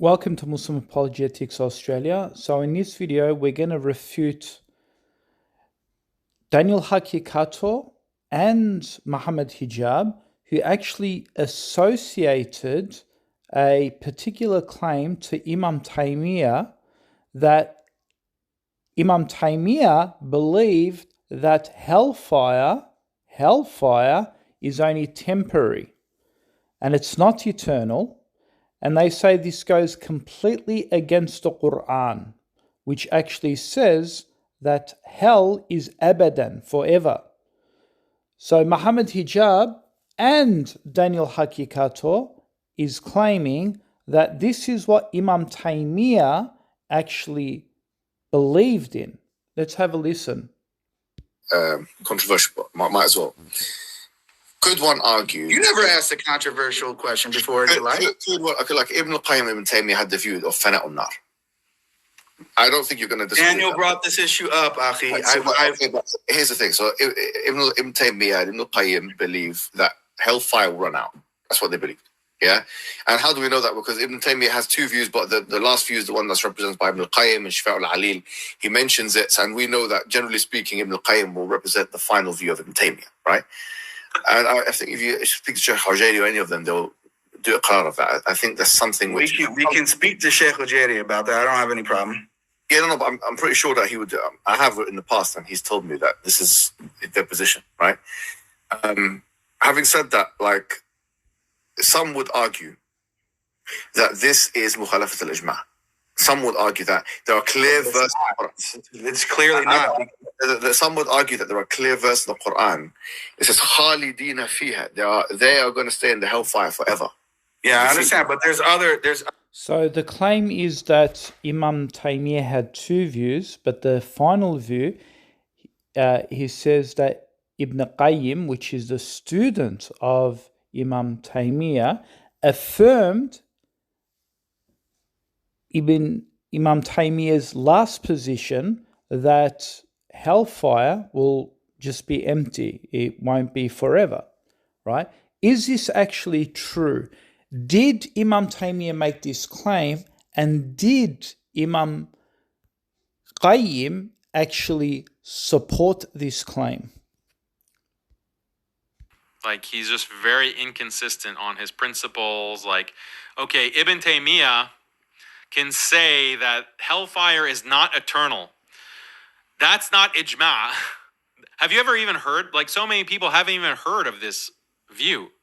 Welcome to Muslim Apologetics Australia. So in this video, we're going to refute Daniel Haqiqatjou and Muhammad Hijab, who actually associated a particular claim to Imam Taymiyya, that Imam Taymiyya believed that hellfire is only temporary and it's not eternal. And they say this goes completely against the Quran, which actually says that hell is abadan, forever. So Muhammad Hijab and Daniel Haqiqatjou is claiming that this is what Imam Taymiyya actually believed in. Let's have a listen. Controversial, might as well. Could one argue? You never asked a controversial question before in your life. Like Ibn Taymiyya had the view of Fana nar. I don't think you're going to disagree. Daniel brought this issue up, Akhi. Here's the thing. So Ibn Taymiyya and Ibn Qayyim believe that hellfire will run out. That's what they believe. Yeah? And how do we know that? Because Ibn Taymiyya has two views, but the last view is the one that's represented by Ibn Qayyim and Shifa al-Alil. He mentions it, and we know that, generally speaking, Ibn Qayyim will represent the final view of Ibn Taymiyya, right? And I think if you speak to Sheikh Hujari or any of them, they'll do a qrar of that. I think that's something which... We can speak to Sheikh Hujari about that. I don't have any problem. Yeah, no, but I'm pretty sure that he would... I have in the past, and he's told me that this is their position, right? Having said that, like, some would argue that this is mukhalafat al-ijma'. Some would argue that there are clear verses... It's clearly not. Some would argue that there are clear verses in the Quran. It says, "Khalidina fiha." They are going to stay in the hellfire forever. Yeah, I understand, but there's... So the claim is that Imam Taymiyya had two views, but the final view, he says that Ibn Qayyim, which is the student of Imam Taymiyya, affirmed Imam Taymiyya's last position that hellfire will just be empty. It won't be forever, right? Is this actually true? Did Imam Taymiyya make this claim, and did Imam Qayyim actually support this claim? Like, he's just very inconsistent on his principles. Like, okay, Ibn Taymiyya can say that hellfire is not eternal. That's not ijma'. Have you ever even heard, like, so many people haven't even heard of this view,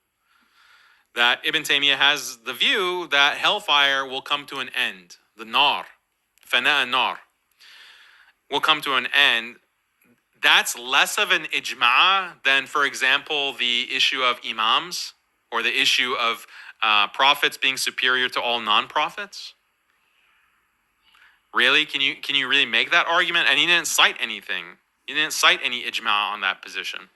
that Ibn Taymiyya has the view that hellfire will come to an end. The nar, fana nar, will come to an end. That's less of an ijma' than, for example, the issue of imams, or the issue of prophets being superior to all non-prophets. Really? Can you really make that argument? And he didn't cite anything. He didn't cite any ijma' on that position.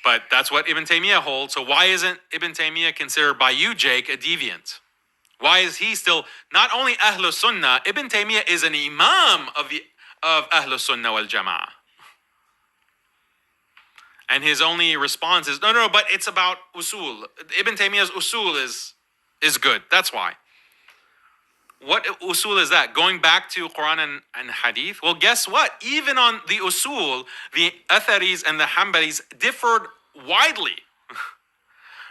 But that's what Ibn Taymiyya holds. So why isn't Ibn Taymiyya considered by you, Jake, a deviant? Why is he still not only Ahlus Sunnah? Ibn Taymiyya is an imam of Ahlus Sunnah wal Jama'ah. And his only response is, no, but it's about usul. Ibn Taymiyya's usul is good. That's why. What usul is that? Going back to Quran and Hadith? Well, guess what? Even on the usul, the Atharis and the Hanbalis differed widely.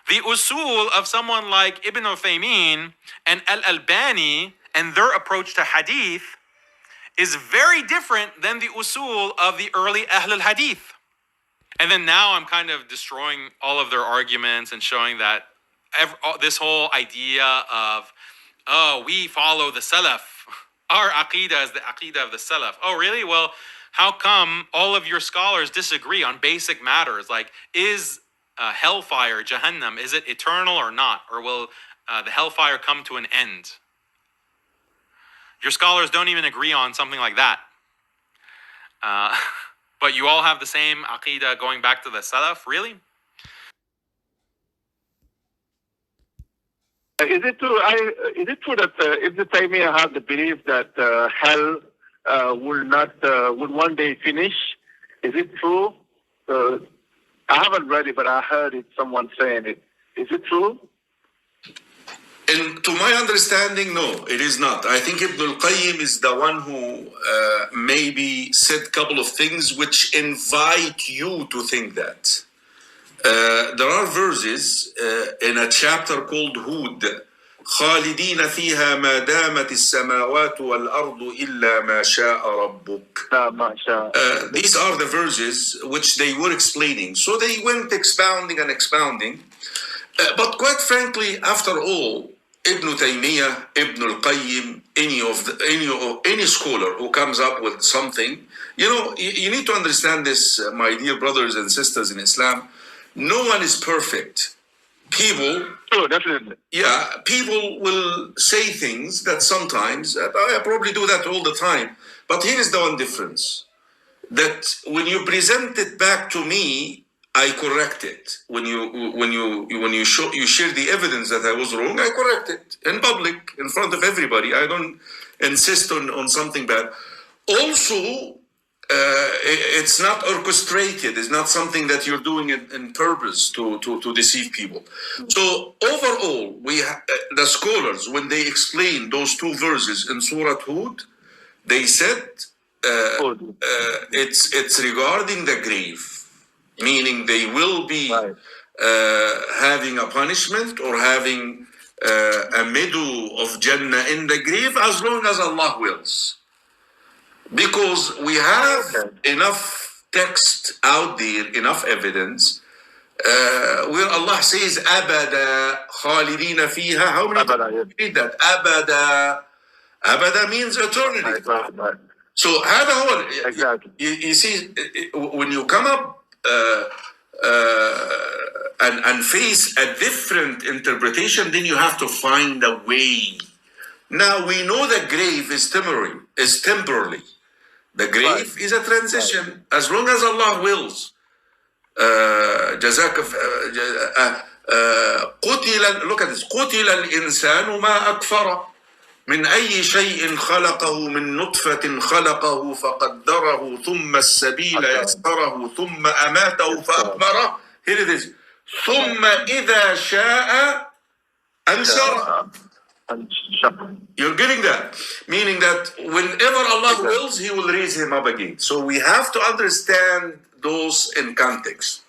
The usul of someone like Ibn Uthaymeen and Al-Albani and their approach to Hadith is very different than the usul of the early Ahl al-Hadith. And then now I'm kind of destroying all of their arguments and showing that this whole idea of, oh, we follow the Salaf. Our Aqidah is the Aqidah of the Salaf. Oh, really? Well, how come all of your scholars disagree on basic matters? Like, is hellfire, Jahannam, is it eternal or not? Or will the hellfire come to an end? Your scholars don't even agree on something like that. But you all have the same Aqidah going back to the Salaf? Really? Is it true that Ibn Taymiyyah had the belief that hell would one day finish? Is it true? I haven't read it, but I heard it. Someone saying it. Is it true? It And to my understanding, no, it is not. I think Ibn al-Qayyim is the one who maybe said a couple of things which invite you to think that. There are verses in a chapter called Hud. خالدين فيها ما دامت السماوات والأرض إلا ما شاء ربك. These are the verses which they were explaining. So they went expounding and expounding. But quite frankly, after all, Ibn Taymiyya, Ibn al-Qayyim, any scholar who comes up with something, you need to understand this, my dear brothers and sisters in Islam. No one is perfect. People, definitely. Yeah, people will say things that sometimes, I probably do that all the time, but here is the one difference. That when you present it back to me, I correct it. When you share the evidence that I was wrong, I correct it in public, in front of everybody. I don't insist on something bad. Also, it's not orchestrated. It's not something that you're doing in purpose to deceive people. So overall, the scholars, when they explain those two verses in Surah Hud, they said it's regarding the grave. Meaning they will be having a punishment or having a meadow of Jannah in the grave as long as Allah wills. Because we have enough text out there, enough evidence, where Allah says, Abada khalidina fiha. How many times do you read that? Abada. Abada means eternity. So, exactly. You see, when you come up and face a different interpretation, then you have to find a way. Now we know the grave is temporary. The grave is a transition. As long as Allah wills. Look at this. قتل الإنسان ما أكفره من أي شيء خلقه من نطفة خلقه فقدره ثم السبيل يسره ثم أماته فأقبره. Here it is. ثم إذا شاء أنشره. You're getting that? Meaning that whenever Allah wills, He will raise him up again. So we have to understand those in context.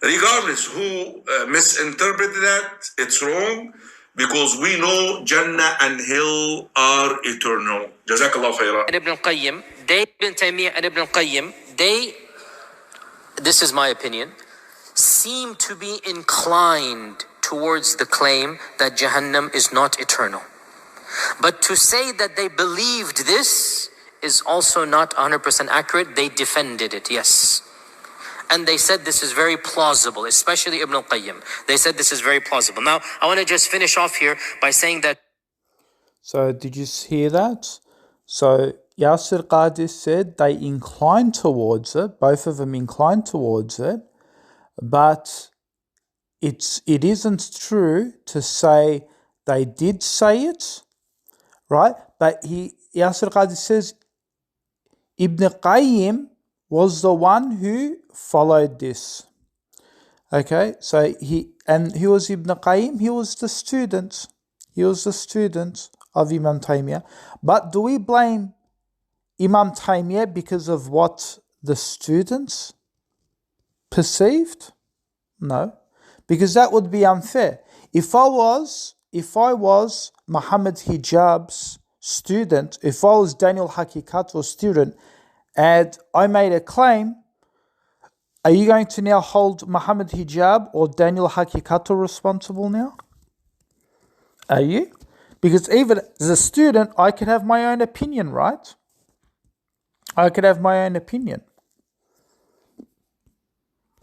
Regardless who misinterpreted that, it's wrong. Because we know Jannah and Hell are eternal. Jazakallah khairan. Ibn al-Qayyim, Ibn Taymiyya and Ibn al-Qayyim, this is my opinion, seem to be inclined towards the claim that Jahannam is not eternal. But to say that they believed this is also not 100% accurate. They defended it, yes. And they said this is very plausible, especially Ibn al-Qayyim. They said this is very plausible. Now, I want to just finish off here by saying that... So, did you hear that? So, Yasir Qadi said they inclined towards it. Both of them inclined towards it. But it isn't true to say they did say it, right? But Yasir Qadi says Ibn Qayyim was the one who followed this. Okay, so who was Ibn Qayyim? He was the student. He was the student of Imam Taymiyya. But do we blame Imam Taymiyya because of what the students perceived? No, because that would be unfair. If I was Muhammad Hijab's student, if I was Daniel Haqiqatjou's student, and I made a claim, are you going to now hold Muhammad Hijab or Daniel Haqiqatjou responsible now? Are you? Because even as a student, I could have my own opinion, right? I could have my own opinion.